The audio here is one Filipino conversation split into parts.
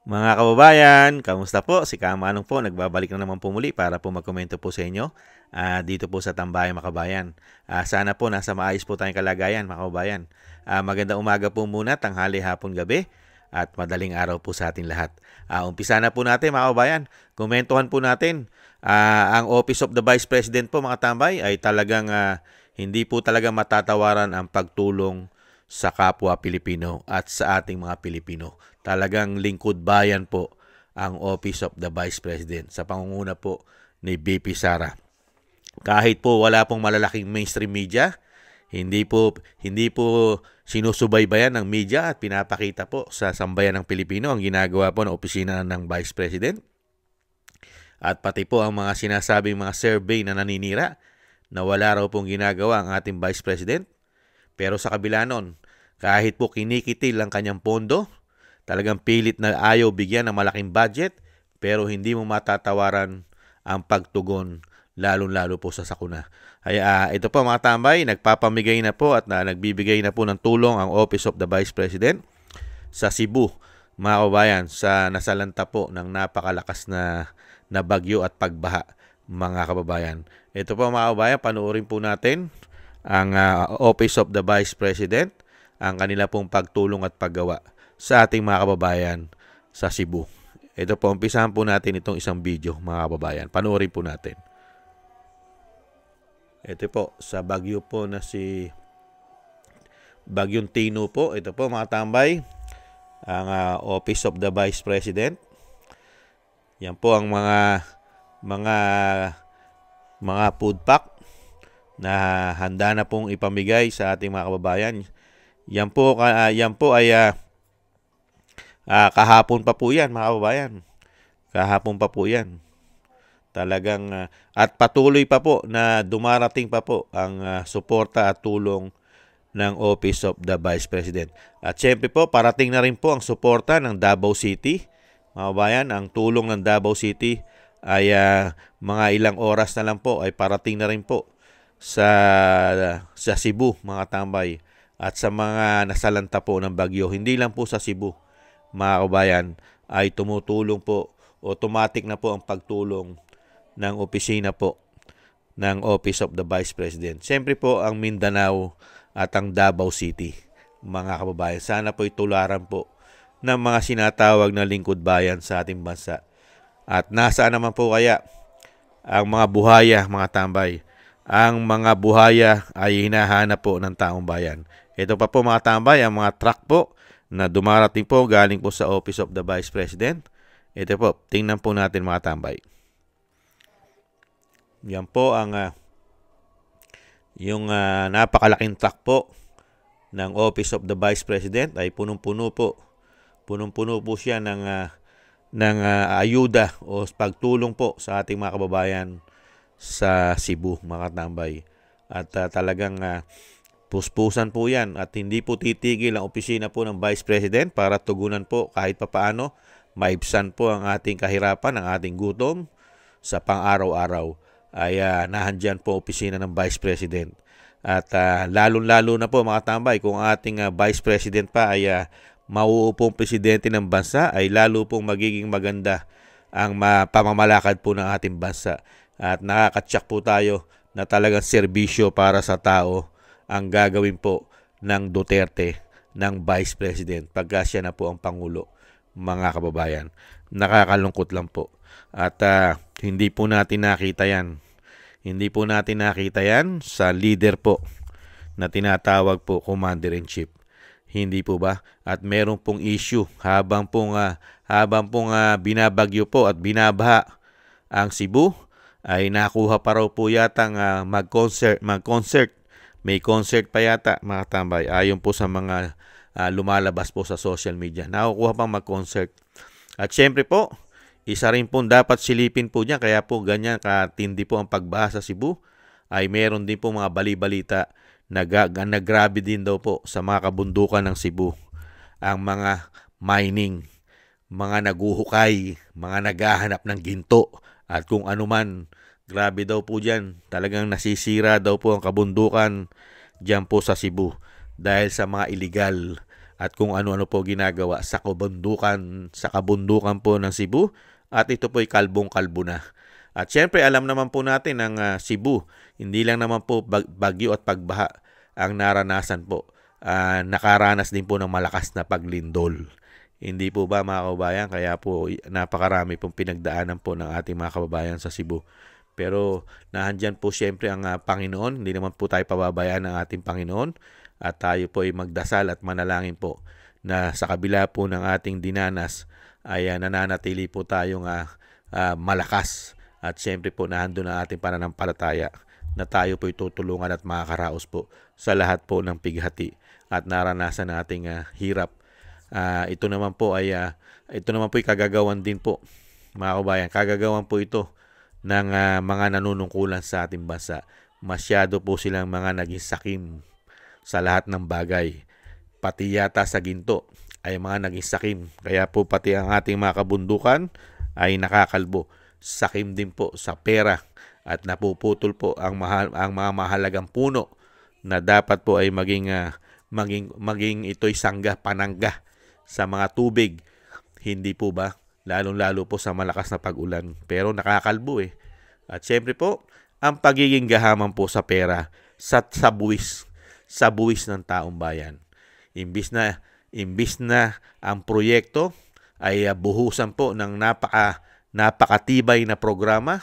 Mga kababayan, kamusta po? Si Kamanong po, nagbabalik na naman po muli para po magkomento po sa inyo dito po sa Tambayang Makabayan. Sana po nasa maayos po tayong kalagayan, mga kababayan. Maganda umaga po muna, tanghali, hapon, gabi at madaling araw po sa ating lahat. Umpisa na po natin, mga kababayan. Komentuhan po natin. Ang Office of the Vice President po, mga tambay, ay talagang hindi po talaga matatawaran ang pagtulong sa kapwa Pilipino at sa ating mga Pilipino. Talagang lingkod bayan po ang Office of the Vice President sa pangunguna po ni BP Sara. Kahit po wala pong malalaking mainstream media, hindi po sinusubaybayan ng media at pinapakita po sa sambayan ng Pilipino ang ginagawa po ng opisina ng Vice President. At pati po ang mga sinasabing mga survey na naninira na wala raw pong ginagawa ang ating Vice President. Pero sa kabila nun, kahit po kinikitil ang kanyang pondo, talagang pilit na ayaw bigyan ng malaking budget, pero hindi mo matatawaran ang pagtugon, lalong-lalo po sa sakuna. Kaya ito po mga tambay, nagpapamigay na po at nagbibigay na po ng tulong ang Office of the Vice President sa Cebu, mga kabayan, sa nasalanta po ng napakalakas na bagyo at pagbaha, mga kababayan. Ito po mga kababayan, panoorin po natin ang Office of the Vice President, ang kanila pong pagtulong at paggawa sa ating mga kababayan sa Cebu. Ito po, umpisahan po natin itong isang video, mga kababayan. Panoorin po natin. Ito po, sa bagyo po na si Bagyong Tino po. Ito po, mga tambay, ang Office of the Vice President. Yan po ang mga food pack na handa na pong ipamigay sa ating mga kababayan. Yan po ay kahapon pa po yan, mga kababayan. Kahapon pa po yan. Talagang at patuloy pa po na dumarating pa po ang suporta at tulong ng Office of the Vice President. At syempre po, parating na rin po ang suporta ng Davao City. Mga kababayan, ang tulong ng Davao City ay mga ilang oras na lang po ay parating na rin po sa Cebu, mga tambay, at sa mga nasalanta po ng bagyo. Hindi lang po sa Cebu, mga kabayan, ay tumutulong po, automatic na po ang pagtulong ng opisina po ng Office of the Vice President. Siyempre po ang Mindanao at ang Davao City, mga kababayan. Sana po itularan po ng mga sinatawag na lingkod bayan sa ating bansa. At nasaan naman po kaya ang mga buhaya, mga tambay? Ang mga buhaya ay hinahanap po ng taong bayan. Ito pa po mga tambay, ang mga truck po na dumarating po galing po sa Office of the Vice President. Ito po, tingnan po natin mga tambay. Yan po ang yung napakalaking truck po ng Office of the Vice President ay punong-puno po. Punong-puno po siya ng ayuda o pagtulong po sa ating mga kababayan sa Cebu, mga tambay. At talagang puspusan po yan at hindi po titigil ang opisina po ng Vice President para tugunan po kahit papaano maibsan po ang ating kahirapan, ang ating gutom sa pang-araw-araw. Ay nahandyan po opisina ng Vice President. At lalo-lalo na po mga tambay, kung ating Vice President pa ay mauupong presidente ng bansa, ay lalo pong magiging maganda ang pamamalakad po ng ating bansa. At nakakatsak po tayo na talagang serbisyo para sa tao ang gagawin po ng Duterte ng Vice President pagka siya na po ang Pangulo, mga kababayan. Nakakalungkot lang po. At hindi po natin nakita yan. Hindi po natin nakita yan sa leader po na tinatawag po Commander-in-Chief. Hindi po ba? At meron pong issue habang pong binabagyo po at binabaha ang Cebu, ay nakuha pa raw po yatang mag-concert. May concert pa yata, mga tambay, ayon po sa mga lumalabas po sa social media. Nakukuha pang mag-concert. At syempre po, isa rin po dapat silipin po niya, kaya po ganyan katindi po ang pagbaha sa Cebu, ay meron din po mga bali-balita na grabe din daw po sa mga kabundukan ng Cebu ang mga mining, mga naguhukay, mga naghahanap ng ginto at kung ano man. Grabe daw po dyan. Talagang nasisira daw po ang kabundukan dyan po sa Cebu dahil sa mga illegal at kung ano-ano po ginagawa sa kabundukan po ng Cebu, at ito po'y kalbong-kalbo na. At syempre alam naman po natin ang Cebu, hindi lang naman po bagyo at pagbaha ang naranasan po. Nakaranas din po ng malakas na paglindol. Hindi po ba mga kababayan? Kaya po napakarami pong pinagdaanan po ng ating mga kababayan sa Cebu. Pero nahandyan po siyempre ang Panginoon. Hindi naman po tayo pababayaan ng ating Panginoon. At tayo po ay magdasal at manalangin po na sa kabila po ng ating dinanas ay nananatili po tayong malakas. At siyempre po nahandun ang ating pananampalataya na tayo po tutulungan at makakaraos po sa lahat po ng pighati at naranasan nating hirap. Ito naman po ay kagagawan din po mga kabayan. Kagagawan po ito ng mga nanunungkulan sa ating bansa. Masyado po silang mga naging sakim sa lahat ng bagay. Pati yata sa ginto ay mga naging sakim. Kaya po pati ang ating mga kabundukan ay nakakalbo. Sakim din po sa pera at napuputol po ang mga mahalagang puno na dapat po ay maging ito'y panangga sa mga tubig. Hindi po ba? Lalong-lalo po sa malakas na pag-ulan. Pero nakakalbo eh. At syempre po, ang pagiging gahaman po sa pera sa buwis ng taong bayan. Imbis na ang proyekto ay buhusan po ng napakatibay na programa,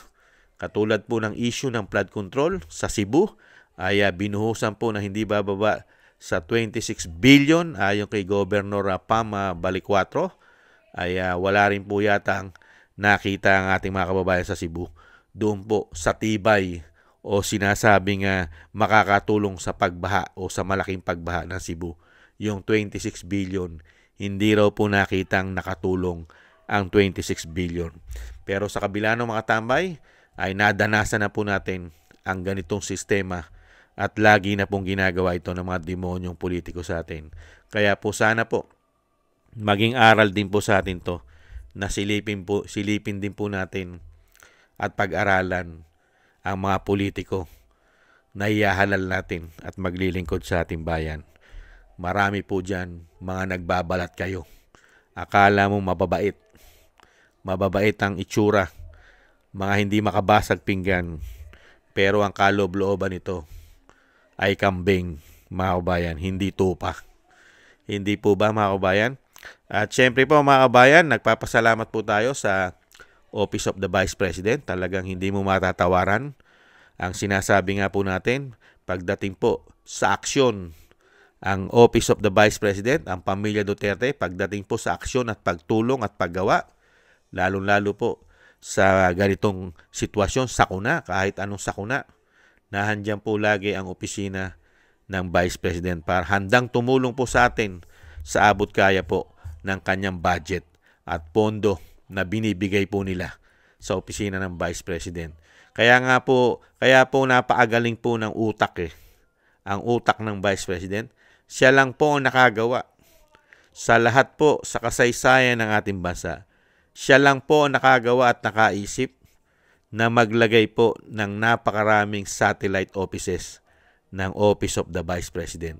katulad po ng issue ng flood control sa Cebu, ay binuhusan po na hindi bababa sa 26 billion ayon kay Governor Pam Balikwato. Ay wala rin po yatang nakita ang ating mga kababayan sa Cebu doon po sa tibay o sinasabing makakatulong sa pagbaha o sa malaking pagbaha ng Cebu. Yung 26 billion, hindi raw po nakitang nakatulong ang 26 billion. Pero sa kabila ng mga tambay, ay nadanasan na po natin ang ganitong sistema at lagi na pong ginagawa ito ng mga demonyong politiko sa atin. Kaya po sana po, maging aral din po sa atin to na silipin din po natin at pag-aralan ang mga politiko na iyahalal natin at maglilingkod sa ating bayan. Marami po dyan mga nagbabalat kayo. Akala mo mababait. Mababait ang itsura. Mga hindi makabasag pinggan. Pero ang kaloob-looban nito ay kambing, mga kabayan, hindi tupa. Hindi po ba, mga kabayan? At syempre po, mga kabayan, nagpapasalamat po tayo sa Office of the Vice President. Talagang hindi mo matatawaran ang sinasabi nga po natin pagdating po sa aksyon. Ang Office of the Vice President, ang pamilya Duterte, pagdating po sa aksyon at pagtulong at paggawa, lalong-lalo po sa ganitong sitwasyon, sakuna, kahit anong sakuna, nahandyan po lagi ang opisina ng Vice President para handang tumulong po sa atin sa abot kaya po ng kanyang budget at pondo na binibigay po nila sa opisina ng Vice President. Kaya po napaagaling po ng utak ang utak ng Vice President. Siya lang po ang nakagawa sa lahat po sa kasaysayan ng ating bansa. Siya lang po ang nakagawa at nakaisip na maglagay po ng napakaraming satellite offices ng Office of the Vice President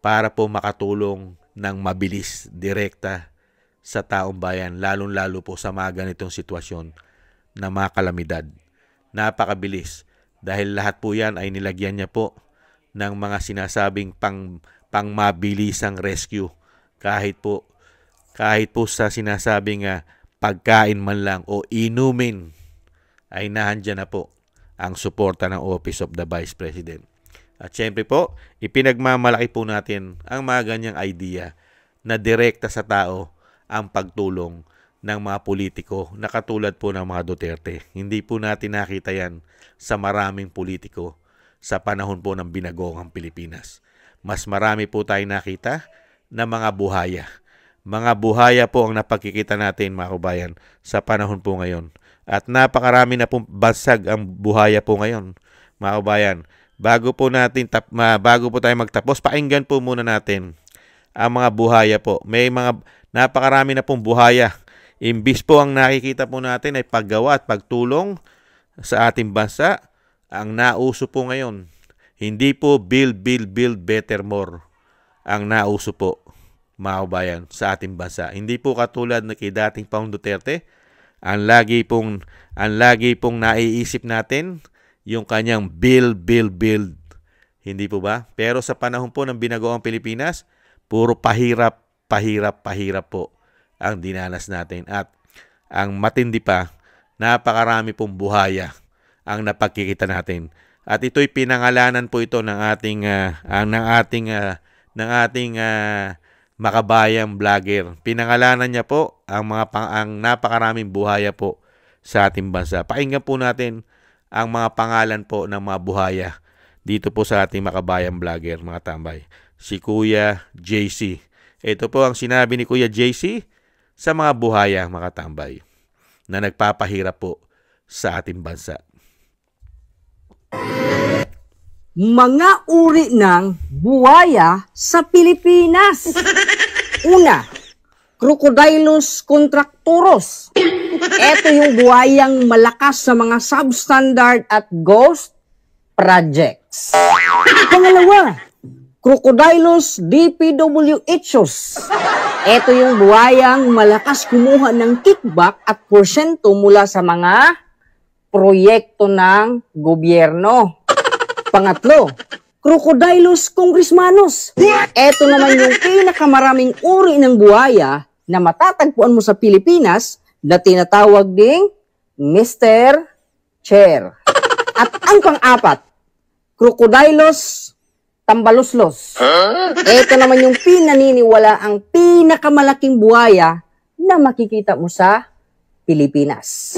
para po makatulong ng mabilis, direkta sa taong bayan, lalong-lalo po sa mga ganitong sitwasyon na mga kalamidad. Napakabilis dahil lahat po yan ay nilagyan niya po ng mga sinasabing pangmabilisang rescue kahit po sa sinasabing pagkain man lang o inumin ay nahandyan na po ang suporta ng Office of the Vice President. At syempre po, ipinagmamalaki po natin ang mga ganyang idea na direkta sa tao ang pagtulong ng mga politiko na katulad po ng mga Duterte. Hindi po natin nakita yan sa maraming politiko sa panahon po ng binagoong Pilipinas. Mas marami po tayo nakita na mga buhaya. Mga buhaya po ang napagkikita natin, mga kabayan, sa panahon po ngayon. At napakarami na pong basag ang buhaya po ngayon, mga kabayan. Bago po tayo magtapos, pakinggan po muna natin ang mga buhaya po. May mga napakarami na pong buhaya. Imbis po ang nakikita po natin ay paggawa at pagtulong sa ating bansa, ang nauso po ngayon. Hindi po build better more ang nauso po. mga kabayan, sa ating bansa. Hindi po katulad na kay dating Pangulong Duterte, ang lagi pong naiisip natin yung kanyang build. Hindi po ba? Pero sa panahon po ng binagawang Pilipinas, puro pahirap po ang dinanas natin. At ang matindi pa, napakarami pong buhaya ang napagkikita natin. At ito'y pinangalanan po ito ng ating makabayang vlogger. Pinangalanan niya po ang napakaraming buhaya po sa ating bansa. Pakinggan po natin ang mga pangalan po ng mga buhaya dito po sa ating makabayang vlogger, mga tambay. Si Kuya JC. Ito po ang sinabi ni Kuya JC sa mga buhaya, mga tambay, na nagpapahirap po sa ating bansa. Mga uri ng buhaya sa Pilipinas. Una, Crocodylus contracturus. Ito yung buhayang malakas sa mga substandard at ghost projects. Pangalawa, Crocodylus dpwhus. Ito yung buhayang malakas kumuha ng kickback at porsyento mula sa mga proyekto ng gobyerno. Pangatlo, Crocodylus congressmanus. Ito naman yung pinakamaraming uri ng buhaya na matatagpuan mo sa Pilipinas na tinatawag ding Mr. Chair. At ang pang-apat, Crocodylus tambaluslos. Ito naman yung pinaniniwala ang pinakamalaking buhaya na makikita mo sa Pilipinas.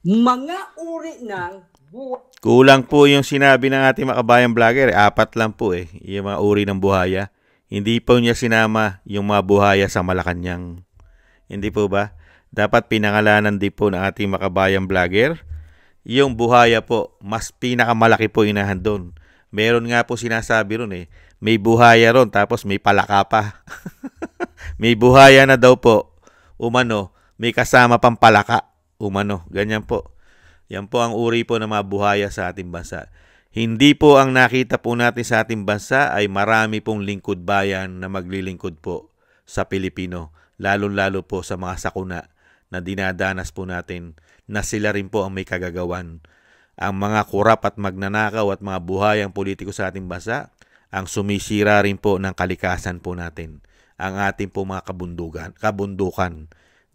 Mga uri ng buhaya. Kulang po yung sinabi ng ating makabayang vlogger. 4 lang po yung mga uri ng buhaya. Hindi po niya sinama yung mga buhaya sa Malacanang. Hindi po ba? Dapat pinangalanan din po ng ating makabayang vlogger yung buhaya po. Mas pinakamalaki po inahan doon. Meron nga po sinasabi ron may buhaya ron tapos may palaka pa. May buhaya na daw po. Umano, may kasama pang palaka. Umano, ganyan po. Yan po ang uri po ng mga buhaya sa ating bansa. Hindi po ang nakita po natin sa ating bansa ay marami pong lingkod bayan na maglilingkod po sa Pilipino. Lalo-lalo po sa mga sakuna na dinadanas po natin na sila rin po ang may kagagawan. Ang mga kurap at magnanakaw at mga buhayang politiko sa ating bansa ang sumisira rin po ng kalikasan po natin. Ang ating po mga kabundukan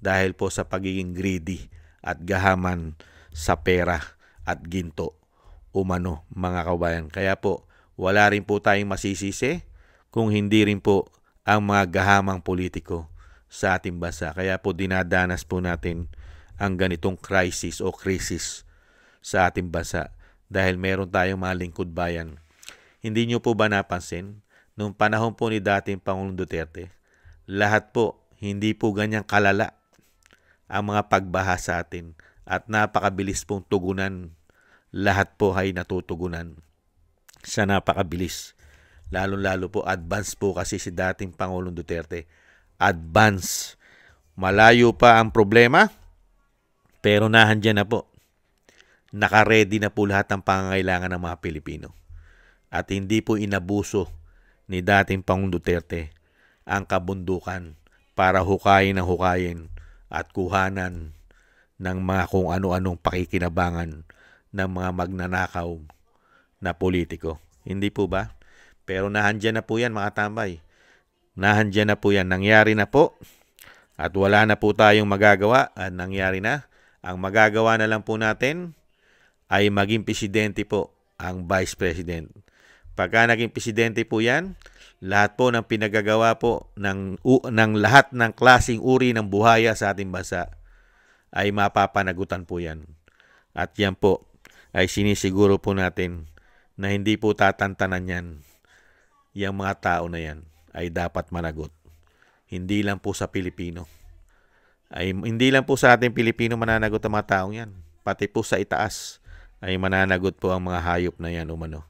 dahil po sa pagiging greedy at gahaman sa pera at ginto umano, mga kabayan. Kaya po, wala rin po tayong masisisi kung hindi rin po ang mga gahamang politiko sa ating bansa. Kaya po dinadanas po natin ang ganitong crisis o krisis sa ating bansa dahil meron tayong mga lingkod bayan. Hindi nyo po ba napansin, nung panahon po ni dating Pangulong Duterte, lahat po, hindi po ganyang kalala ang mga pagbaha sa atin. At napakabilis pong tugunan. Lahat po ay natutugunan sa napakabilis. Lalo-lalo po, advance po kasi si dating Pangulong Duterte. Advance. Malayo pa ang problema, pero nahandyan na po. Naka-ready na po lahat ng pangangailangan ng mga Pilipino. At hindi po inabuso ni dating Pangulong Duterte ang kabundukan para hukayin at kuhanan ng mga kung ano-anong pakikinabangan ng mga magnanakaw na politiko. Hindi po ba? Pero nahandyan na po yan, mga tambay. Nahandyan na po yan. Nangyari na po. At wala na po tayong magagawa. At nangyari na. Ang magagawa na lang po natin ay maging presidente po ang Vice President. Pagka naging presidente po yan, lahat po ng pinagagawa po ng lahat ng klaseng uri ng buhaya sa ating bansa ay mapapanagutan po yan. At yan po ay sinisiguro po natin na hindi po tatantanan yan. Yang mga tao na yan ay dapat managot. Hindi lang po sa Pilipino. Hindi lang po sa ating Pilipino mananagot ang mga taong yan. Pati po sa itaas ay mananagot po ang mga hayop na yan umano.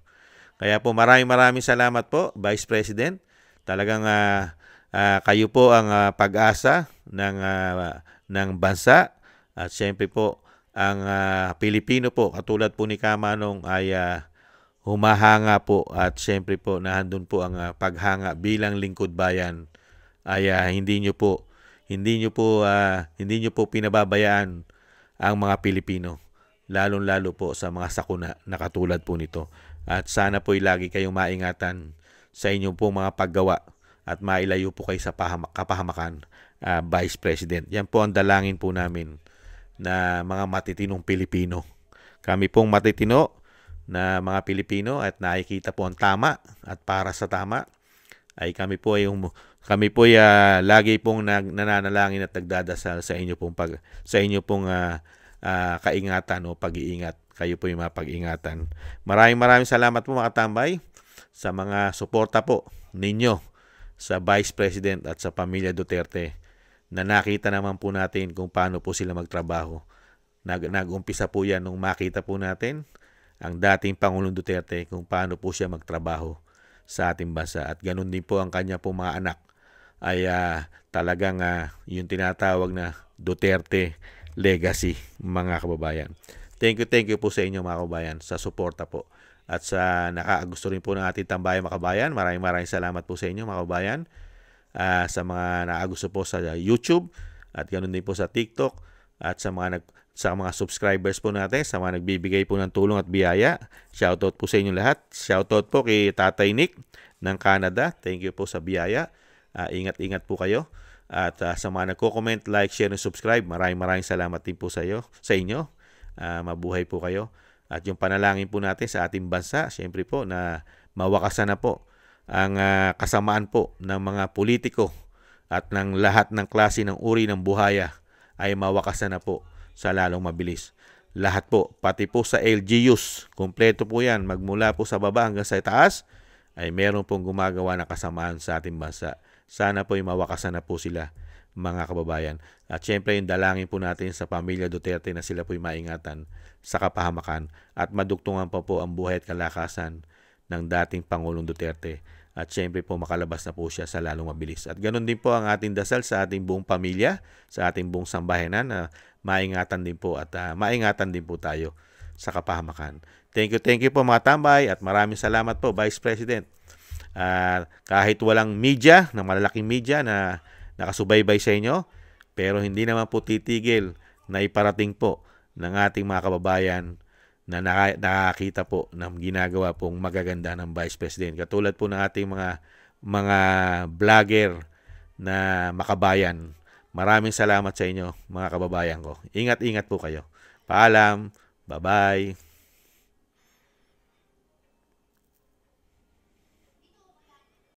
Kaya po maraming salamat po, Vice President. Talagang kayo po ang pag-asa ng bansa. At siyempre po, ang Pilipino po, katulad po ni Kamanong, ay humahanga po at syempre po nahandun po ang paghanga bilang lingkod bayan ay hindi nyo po pinababayaan ang mga Pilipino, lalong-lalo po sa mga sakuna na katulad po nito. At sana po lagi kayong maingatan sa inyong pong mga paggawa at mailayo po kayo sa kapahamakan, Vice President. Yan po ang dalangin po namin na mga matitinong Pilipino. Kami pong matitino na mga Pilipino at nakikita po ang tama at para sa tama ay kami po ay lagi pong nananalangin at nagdadasal sa inyo pong kaingatan o pag-iingat. Kayo po yung mapag-ingatan. Maraming salamat po mga tambay sa mga suporta po ninyo sa Vice President at sa pamilya Duterte na nakita naman po natin kung paano po sila magtrabaho. Nag-umpisa po yan nung makita po natin ang dating Pangulong Duterte kung paano po siya magtrabaho sa ating bansa. At ganun din po ang kanya po mga anak ay talagang yung tinatawag na Duterte legacy, mga kababayan. Thank you po sa inyo mga kababayan sa suporta po. At sa nakaagusto rin po ng ating tambayan mga kababayan, maraming salamat po sa inyo mga kababayan. Sa mga nakaagusto po sa YouTube at ganoon din po sa TikTok at sa mga subscribers po natin, sa mga nagbibigay po ng tulong at biyaya. Shoutout po sa inyo lahat. Shoutout po kay Tatay Nick ng Canada. Thank you po sa biyaya. Ingat-ingat po kayo. At sa mga nagko-comment, like, share, and subscribe, maraming salamat din po sa inyo. Mabuhay po kayo. At yung panalangin po natin sa ating bansa, syempre po na mawakasan na po ang kasamaan po ng mga politiko at ng lahat ng klase ng uri ng buhaya ay mawakasan na po sa lalong mabilis. Lahat po, pati po sa LGUs, kompleto po yan, magmula po sa baba hanggang sa taas, ay meron pong gumagawa ng kasamaan sa ating bansa. Sana po ay mawakasan na po sila, mga kababayan. At syempre yung dalangin po natin sa pamilya Duterte na sila po ay maingatan sa kapahamakan at madugtungan pa po ang buhay at kalakasan ng dating Pangulong Duterte. At syempre po makalabas na po siya sa lalong mabilis. At ganoon din po ang ating dasal sa ating buong pamilya, sa ating buong sambahanan na maingatan din po at maingatan din po tayo sa kapahamakan. Thank you po mga tambay at maraming salamat po Vice President. Kahit walang media, ng malalaking media na nakasubaybay sa inyo, pero hindi naman po titigil na iparating po ng ating mga kababayan na nakakita po ng ginagawa pong magaganda ng Vice President. Katulad po ng ating mga vlogger na makabayan. Maraming salamat sa inyo mga kababayan ko. Ingat-ingat po kayo. Paalam. Bye-bye.